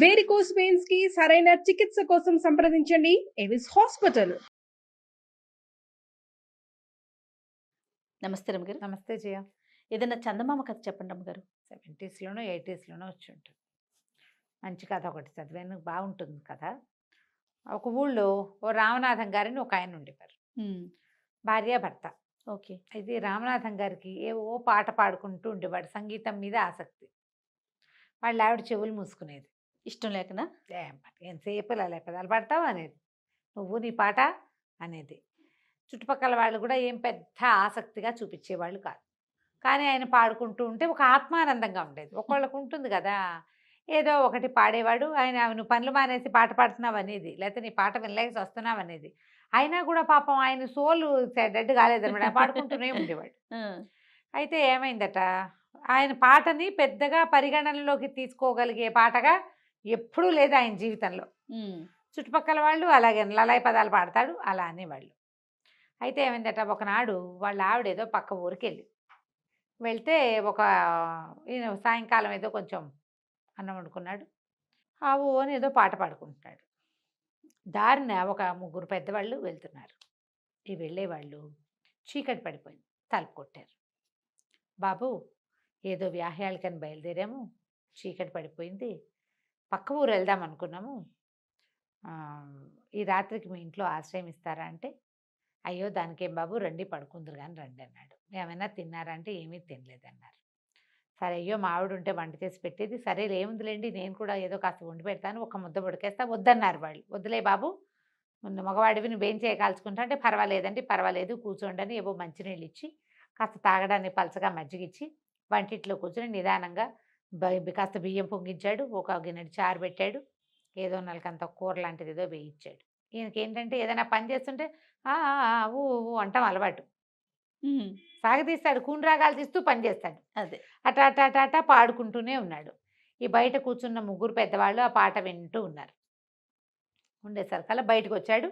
Varicose veins కి సరైన చికిత్స కోసం సంప్రదించండి ఎవిస్ హాస్పిటల్. నమస్తే రమ్మగారు. నమస్తే జయ. ఏదైనా చందమామ కథ చెప్పండి రమ్మగారు. 70s 80s వచ్చి ఉంటుంది. మంచి కథ ఒకటి చదివాను, బాగుంటుంది కథ. ఒక ఊళ్ళో ఓ రామనాథం గారిని ఒక ఆయన ఉండేవారు, భార్య భర్త. ఓకే. అయితే రామనాథం గారికి ఏవో పాట పాడుకుంటూ ఉండేవాడు, సంగీతం మీద ఆసక్తి. వాళ్ళ ఆవిడ చెవులు మూసుకునేది. ఇష్టం లేకనా? ఎంతసేపు ఇలా పెదాలు పాడతావు అనేది, నువ్వు నీ పాట అనేది. చుట్టుపక్కల వాళ్ళు కూడా ఏం పెద్ద ఆసక్తిగా చూపించేవాళ్ళు కాదు. కానీ ఆయన పాడుకుంటూ ఉంటే ఒక ఆత్మానందంగా ఉండేది. ఒకళ్ళకు ఉంటుంది కదా, ఏదో ఒకటి పాడేవాడు. ఆయన నువ్వు పనులు మానేసి పాట పాడుతున్నావు అనేది, లేకపోతే నీ పాట వినలేక వస్తున్నావు అనేది. అయినా కూడా పాపం ఆయన సోలు డెడ్ కాలేదన్నమాట, పాడుకుంటూనే ఉండేవాడు. అయితే ఏమైందట, ఆయన పాటని పెద్దగా పరిగణనలోకి తీసుకోగలిగే పాటగా ఎప్పుడూ లేదు ఆయన జీవితంలో. చుట్టుపక్కల వాళ్ళు అలాగే లలాయి పదాలు పాడతాడు అలా అనేవాళ్ళు. అయితే ఏమైందట, ఒకనాడు వాళ్ళ ఆవిడేదో పక్క ఊరికి వెళ్తే ఒక సాయంకాలం ఏదో కొంచెం అన్నం వండుకున్నాడు, ఆవు అని ఏదో పాట పాడుకుంటున్నాడు. దారిన ఒక ముగ్గురు పెద్దవాళ్ళు వెళ్తున్నారు. ఈ వెళ్ళేవాళ్ళు చీకటి పడిపోయింది, తలుపు కొట్టారు. బాబు, ఏదో వ్యాహ్యాలకని బయలుదేరాము, చీకటి పడిపోయింది, పక్క ఊరు వెళ్దాం అనుకున్నాము, ఈ రాత్రికి మీ ఇంట్లో ఆశ్రయం ఇస్తారా అంటే, అయ్యో దానికేం బాబు, రండి పడుకుందరు కానీ రండి అన్నాడు. ఏమైనా తిన్నారా అంటే ఏమీ తినలేదన్నారు. సరే, అయ్యో మా ఆవిడ ఉంటే వంట చేసి పెట్టేది, సరే ఏముందిలేండి నేను కూడా ఏదో కాస్త వండి పెడతాను, ఒక ముద్ద ఉడికేస్తా, వద్దన్నారు వాళ్ళు. వద్దులే బాబు, ముందు మగవాడివి నువ్వేం చేయకాల్చుకుంటా అంటే, పర్వాలేదండి పర్వాలేదు కూర్చోండి అని ఏవో మంచినీళ్ళు ఇచ్చి, కాస్త తాగడానికి పలచగా మజ్జిగిచ్చి వంటింట్లో కూర్చొని నిదానంగా కాస్త బియ్యం పొంగించాడు, ఒక గిన్నెడు చారు పెట్టాడు, ఏదో నలకంత కూర లాంటిది ఏదో వేయించాడు. ఈయనకి ఏంటంటే ఏదైనా పని చేస్తుంటే ఊ ఊ అంటాం అలవాటు. సాగదీస్తాడు, కూనరాగాలు తీస్తూ పని చేస్తాడు. అదే అటా అటా అటా అటా పాడుకుంటూనే ఉన్నాడు. ఈ బయట కూర్చున్న ముగ్గురు పెద్దవాళ్ళు ఆ పాట వింటూ ఉన్నారు. ఉండేసరికల్లా బయటకు వచ్చాడు,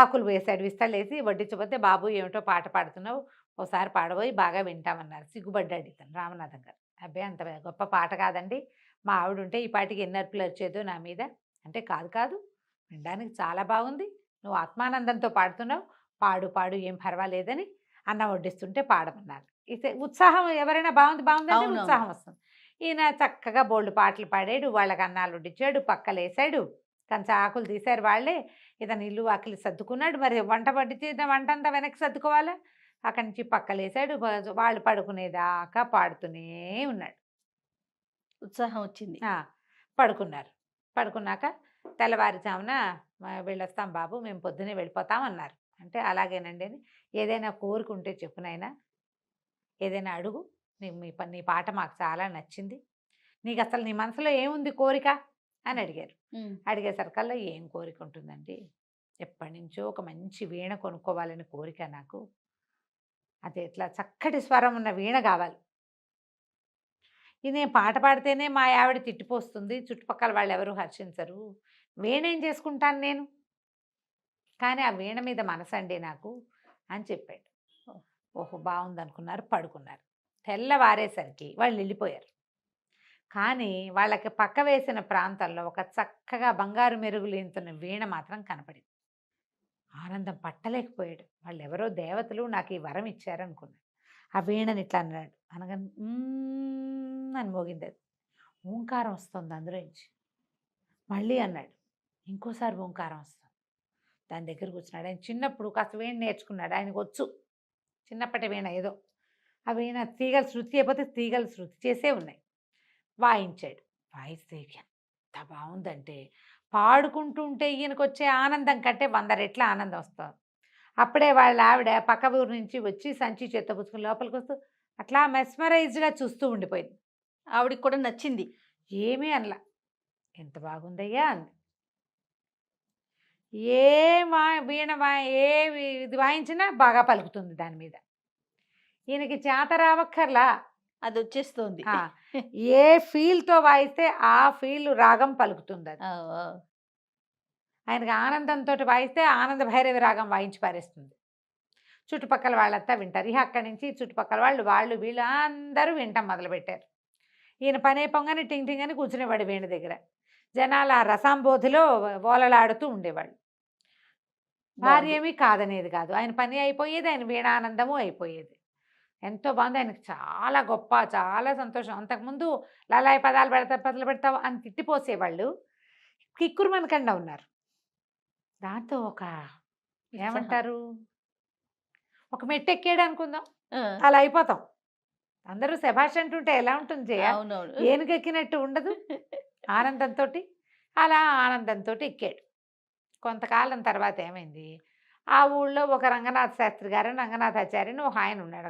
ఆకులు వేశాడు, విస్తలేసి వడ్డించబోతే, బాబు ఏమిటో పాట పాడుతున్నావు, ఓసారి పాడబోయి బాగా వింటామన్నారు. సిగ్గుపడ్డాడు ఇతను రామనాథం గారు. అబ్బాయి అంత గొప్ప పాట కాదండి, మా ఆవిడ ఉంటే ఈ పాటికి ఎన్ని అర్పులు వచ్చేదో నా మీద అంటే, కాదు కాదు వినడానికి చాలా బాగుంది, నువ్వు ఆత్మానందంతో పాడుతున్నావు, పాడు పాడు ఏం పర్వాలేదని అన్నం వడ్డిస్తుంటే పాడమన్నారు. ఇది ఉత్సాహం, ఎవరైనా బాగుంది బాగుందంటే ఉత్సాహం వస్తుంది. ఈయన చక్కగా బోల్డ్ పాటలు పాడాడు, వాళ్ళకి అన్నాలు వడ్డించాడు, పక్కలేసాడు, కంచ ఆకులు తీశారు వాళ్ళే. ఇతను ఇల్లు ఆకులు సర్దుకున్నాడు. మరి వంట వడ్డితే వంట అంతా వెనక్కి సర్దుకోవాలా, అక్కడి నుంచి పక్కలేసాడు. వాళ్ళు పడుకునేదాకా పాడుతూనే ఉన్నాడు. ఉత్సాహం వచ్చింది. పడుకున్నారు. పడుకున్నాక తెల్లవారుజామున వెళ్ళొస్తాం బాబు, మేము పొద్దునే వెళ్ళిపోతాం అన్నారు. అంటే అలాగేనండి అని, ఏదైనా కోరుకుంటే చెప్పునైనా, ఏదైనా అడుగు, నీ పాట మాకు చాలా నచ్చింది, నీకు అసలు నీ మనసులో ఏముంది కోరిక అని అడిగారు. అడిగేసరికల్లా ఏం కోరిక ఉంటుందండి, ఎప్పటి నుంచో ఒక మంచి వీణ కొనుక్కోవాలని కోరిక నాకు, అది ఎట్లా చక్కటి స్వరం ఉన్న వీణ కావాలి, ఇది నేను పాట పాడితేనే మా ఆవిడ తిట్టిపోస్తుంది, చుట్టుపక్కల వాళ్ళు ఎవరు హర్షించరు, వీణ ఏం చేసుకుంటాను నేను, కానీ ఆ వీణ మీద మనసండి నాకు అని చెప్పాడు. ఓహో బాగుందనుకున్నారు, పడుకున్నారు. తెల్లవారేసరికి వాళ్ళు వెళ్ళిపోయారు. కానీ వాళ్ళకి పక్క వేసిన ప్రాంతంలో ఒక చక్కగా బంగారు మెరుగులేంతున్న వీణ మాత్రం కనపడింది. ఆనందం పట్టలేకపోయాడు. వాళ్ళు ఎవరో దేవతలు నాకు ఈ వరం ఇచ్చారనుకున్నాడు. ఆ వీణని ఇట్లా అన్నాడు, అనగానే అని మోగింది. అది ఓంకారం వస్తుంది అందులోంచి. మళ్ళీ అన్నాడు, ఇంకోసారి ఓంకారం వస్తుంది. దాని దగ్గర కూర్చున్నాడు. ఆయన చిన్నప్పుడు కాస్త వీణ నేర్చుకున్నాడు, ఆయనకు వచ్చు చిన్నప్పటి వీణ ఏదో. ఆ వీణ తీగలు శృతి అయిపోతే తీగలు శృతి చేసే ఉన్నాయి. వాయించాడు. వాయిస్తే ఎంత బాగుందంటే, పాడుకుంటుంటే ఈయనకు వచ్చే ఆనందం కంటే 100 రెట్ల ఆనందం వస్తుంది. అప్పుడే వాళ్ళ ఆవిడ పక్క ఊరు నుంచి వచ్చి సంచి చేత్తో పుచ్చుకుని లోపలికి వస్తూ అట్లా మెస్మరైజ్డ్గా చూస్తూ ఉండిపోయింది. ఆవిడికి కూడా నచ్చింది. ఏమీ అనలా, ఎంత బాగుందయ్యా అంది. ఏ వీణ ఏ ఇది వాయించినా బాగా పలుకుతుంది దాని మీద. ఈయనకి చేత రావక్కర్లా, అది వచ్చేస్తుంది. ఏ ఫీల్తో వాయిస్తే ఆ ఫీల్ రాగం పలుకుతుంది. అది ఆయనకి ఆనందంతో వాయిస్తే ఆనంద భైరవి రాగం వాయించి పారేస్తుంది. చుట్టుపక్కల వాళ్ళంతా వింటారు. ఇక అక్కడి నుంచి చుట్టుపక్కల వాళ్ళు వీళ్ళు అందరూ వింటాం మొదలుపెట్టారు. ఈయన పనే పొంగని టింగ్ టింగ్ అని కూర్చునేవాడు వీణ దగ్గర. జనాలు ఆ రసాంబోధిలో ఓలలాడుతూ ఉండేవాళ్ళు. భార్య ఏమీ కాదనేది కాదు, ఆయన పని అయిపోయేది, ఆయన వీణానందము అయిపోయేది. ఎంతో బాగుంది, ఆయనకు చాలా గొప్ప, చాలా సంతోషం. అంతకుముందు లలాయి పదాలు పెడతావు అని తిట్టిపోసేవాళ్ళు, కిక్కురు మనకండా ఉన్నారు. దాంతో ఒక ఏమంటారు, ఒక మెట్టు ఎక్కాడు అనుకుందాం, ఆ, అలా అయిపోతాం. అందరూ శభాష్ అంటుంటే ఎలా ఉంటుంది జయ, అవునవును. ఏనుగెక్కినట్టు ఉండదు. ఆనందంతో అలా ఆనందంతో ఎక్కాడు. కొంతకాలం తర్వాత ఏమైంది, ఆ ఊళ్ళో ఒక రంగనాథ శాస్త్రి గారు, రంగనాథాచార్య అని ఒక ఆయన ఉన్నాడు,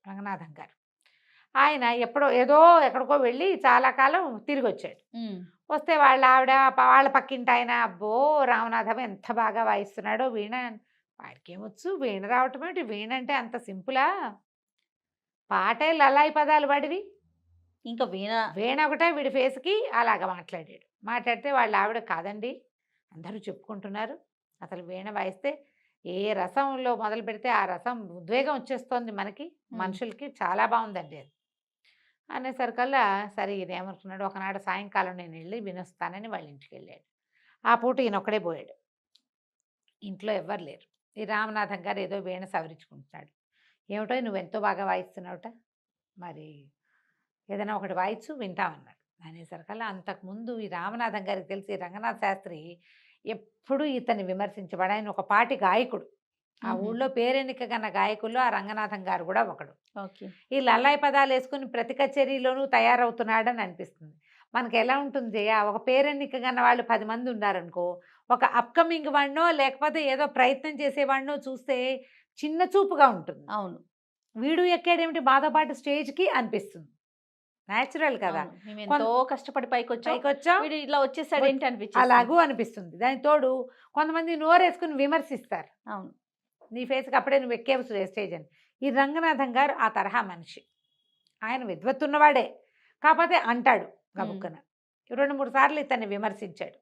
రంగనాథం గారు. ఆయన ఏదో ఎక్కడికో వెళ్ళి చాలా కాలం తిరిగి వచ్చాడు. ఉమ్, వస్తే వాళ్ళ ఆవిడ వాళ్ళ పక్కింటి ఆయన, అబ్బో రామనాథం ఎంత బాగా వాయిస్తున్నాడో వీణ, వాడికి ఏమొచ్చు వీణ రావటం ఏమిటి, వీణ అంటే అంత సింపులా, పాటే లలాయి పదాలు వాడివి, ఇంకా వీణ ఒకటే వీడి ఫేస్కి అలాగ మాట్లాడాడు. మాట్లాడితే వాళ్ళ ఆవిడ, కాదండి అందరూ చెప్పుకుంటున్నారు, అసలు వీణ వాయిస్తే ఏ రసంలో మొదలు పెడితే ఆ రసం ఉద్వేగం వచ్చేస్తోంది మనకి, మనుషులకి, చాలా బాగుందండి అది అనేసరికల్లా, సరే ఈయన ఏమనుకున్నాడు, ఒకనాడు సాయంకాలం నేను వెళ్ళి వినొస్తానని వాళ్ళ ఇంటికి వెళ్ళాడు. ఆ పూట ఈయన ఒక్కడే పోయాడు, ఇంట్లో ఎవ్వరు లేరు. ఈ రామనాథం గారు ఏదో వీణ సవరించుకుంటున్నాడు. ఏమిటో నువ్వెంతో బాగా వాయిస్తున్నావుట, మరి ఏదైనా ఒకటి వాయిచ్చు వింటామన్నాడు. అనేసరికల్లా అంతకుముందు ఈ రామనాథం గారికి తెలిసి రంగనాథ శాస్త్రి ఎప్పుడూ ఇతన్ని విమర్శించబడి, ఆయన ఒక పాటి గాయకుడు, ఆ ఊళ్ళో పేరెన్నిక కన్న గాయకుల్లో ఆ రంగనాథం గారు కూడా ఒకడు. ఓకే. ఈ లల్లాయి పదాలు వేసుకుని ప్రతి కచేరీలోనూ తయారవుతున్నాడని అనిపిస్తుంది. మనకి ఎలా ఉంటుంది జయ, ఒక పేరెన్నిక కన్న వాళ్ళు 10 మంది ఉన్నారనుకో, ఒక అప్కమింగ్ వాడినో లేకపోతే ఏదో ప్రయత్నం చేసేవాడినో చూస్తే చిన్న చూపుగా ఉంటుంది. అవును, వీడు ఎక్కాడేమిటి మాతో పాటు స్టేజ్కి అనిపిస్తుంది. న్యాచురల్ కదా, అవును. మేము ఎంతో కష్టపడి పైకొచ్చాం, పైకొచ్చాం వీడు ఇలా వచ్చేసాడు ఏంటి అనిపించింది. అలాగూ అనిపిస్తుంది. దానికి తోడు కొంతమంది నోరేసుకుని విమర్శిస్తారు, అవును. నీ ఫేస్కి అప్పుడే నువ్వు ఎక్కేవు స్టేజ్ అని. ఈ రంగనాథం గారు ఆ తరహా మనిషి, ఆయన విద్వత్తున్నవాడే, కాకపోతే అంటాడు గబుక్కన. 2-3 సార్లు ఇతన్ని విమర్శించాడు,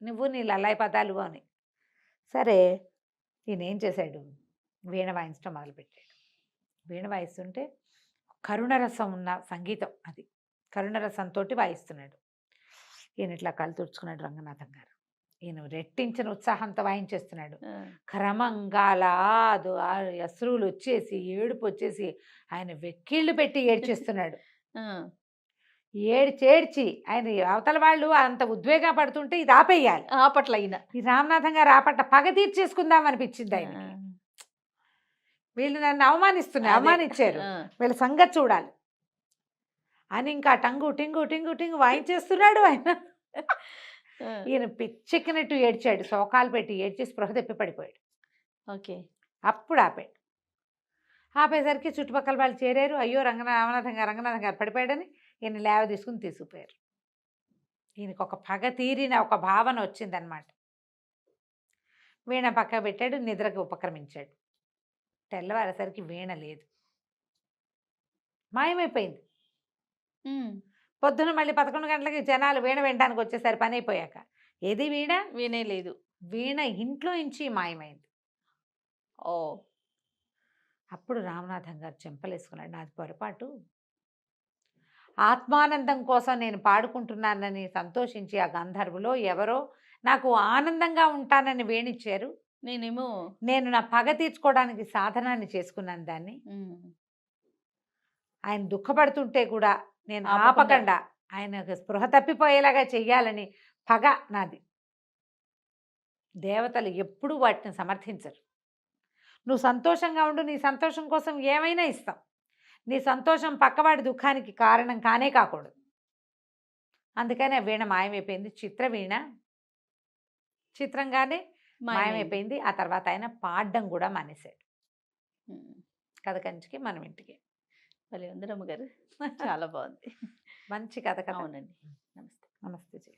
నువ్వు నీ లల్లాయి పదాలు అని. సరే ఈయన ఏం చేశాడు, వీణ వాయించడం మొదలుపెట్టాడు. వీణ వాయిస్తుంటే కరుణరసం ఉన్న సంగీతం, అది కరుణరసంతో వాయిస్తున్నాడు. ఈయన ఇట్లా కళ్ళు తుడుచుకున్నాడు రంగనాథం గారు. ఈయన రెట్టించిన ఉత్సాహంతో వాయించేస్తున్నాడు. క్రమంగా లాదు అశ్రువులు వచ్చేసి, ఏడుపు వచ్చేసి, ఆయన వెక్కిళ్ళు పెట్టి ఏడ్చేస్తున్నాడు. ఏడ్చి ఆయన అవతల వాళ్ళు అంత ఉద్వేగ పడుతుంటే ఇది ఆపేయాలి. ఆపట్ల అయినా ఈ రామనాథం గారు ఆపట్ల పగ తీర్చేసుకుందాం అనిపించింది ఆయనకి. వీళ్ళు నన్ను అవమానించారు, వీళ్ళ సంగతి చూడాలి అని ఇంకా టంగు టింగు టింగు టింగు వాయించేస్తున్నాడు ఆయన. ఈయన పిచ్చెక్కినట్టు ఏడ్చాడు, శోకాలు పెట్టి ఏడ్చి స్పృహ తెప్పి పడిపోయాడు. ఓకే. అప్పుడు ఆపేసరికి చుట్టుపక్కల వాళ్ళు చేరారు. అయ్యో రంగనాథం గారు పడిపోయాడని ఈయన లేవ తీసుకుపోయారు. ఈయనకు ఒక పగ తీరిన ఒక భావన వచ్చిందనమాట. వీణ పక్క పెట్టాడు, నిద్రకు ఉపక్రమించాడు. తెల్లవారేసరికి వీణ లేదు, మాయమైపోయింది. పొద్దున మళ్ళీ 11 గంటలకి జనాలు వీణ వినడానికి వచ్చేసరి పని అయిపోయాక, ఏది వీణ, వీణే లేదు. వీణ ఇంట్లో నుంచి మాయమైంది. ఓ, అప్పుడు రామనాథం గారు చెంపలేసుకున్నాడు, నాది పొరపాటు, ఆత్మానందం కోసం నేను పాడుకుంటున్నానని సంతోషించి ఆ గంధర్వులో ఎవరో నాకు ఆనందంగా ఉంటానని వేణిచ్చారు, నేను నా పగ తీర్చుకోవడానికి సాధనాన్ని చేసుకున్నాను దాన్ని. ఆయన దుఃఖపడుతుంటే కూడా నేను ఆపకుండా ఆయన స్పృహ తప్పిపోయేలాగా చెయ్యాలని పగ నాది. దేవతలు ఎప్పుడూ వాటిని సమర్థించరు. నువ్వు సంతోషంగా ఉండు, నీ సంతోషం కోసం ఏమైనా ఇస్తాం, నీ సంతోషం పక్కవాడి దుఃఖానికి కారణం కానే కాకూడదు. అందుకని ఆ వీణ మాయమైపోయింది. చిత్రవీణ చిత్రంగానే మాయమైపోయింది. ఆ తర్వాత ఆయన పాడడం కూడా మానేశాడు. కథ కంచికి మనం ఇంటికి. భలే ఉంది రమ్మగారు, చాలా బాగుంది, మంచి కథ కదా. అవునండి. నమస్తే. నమస్తే.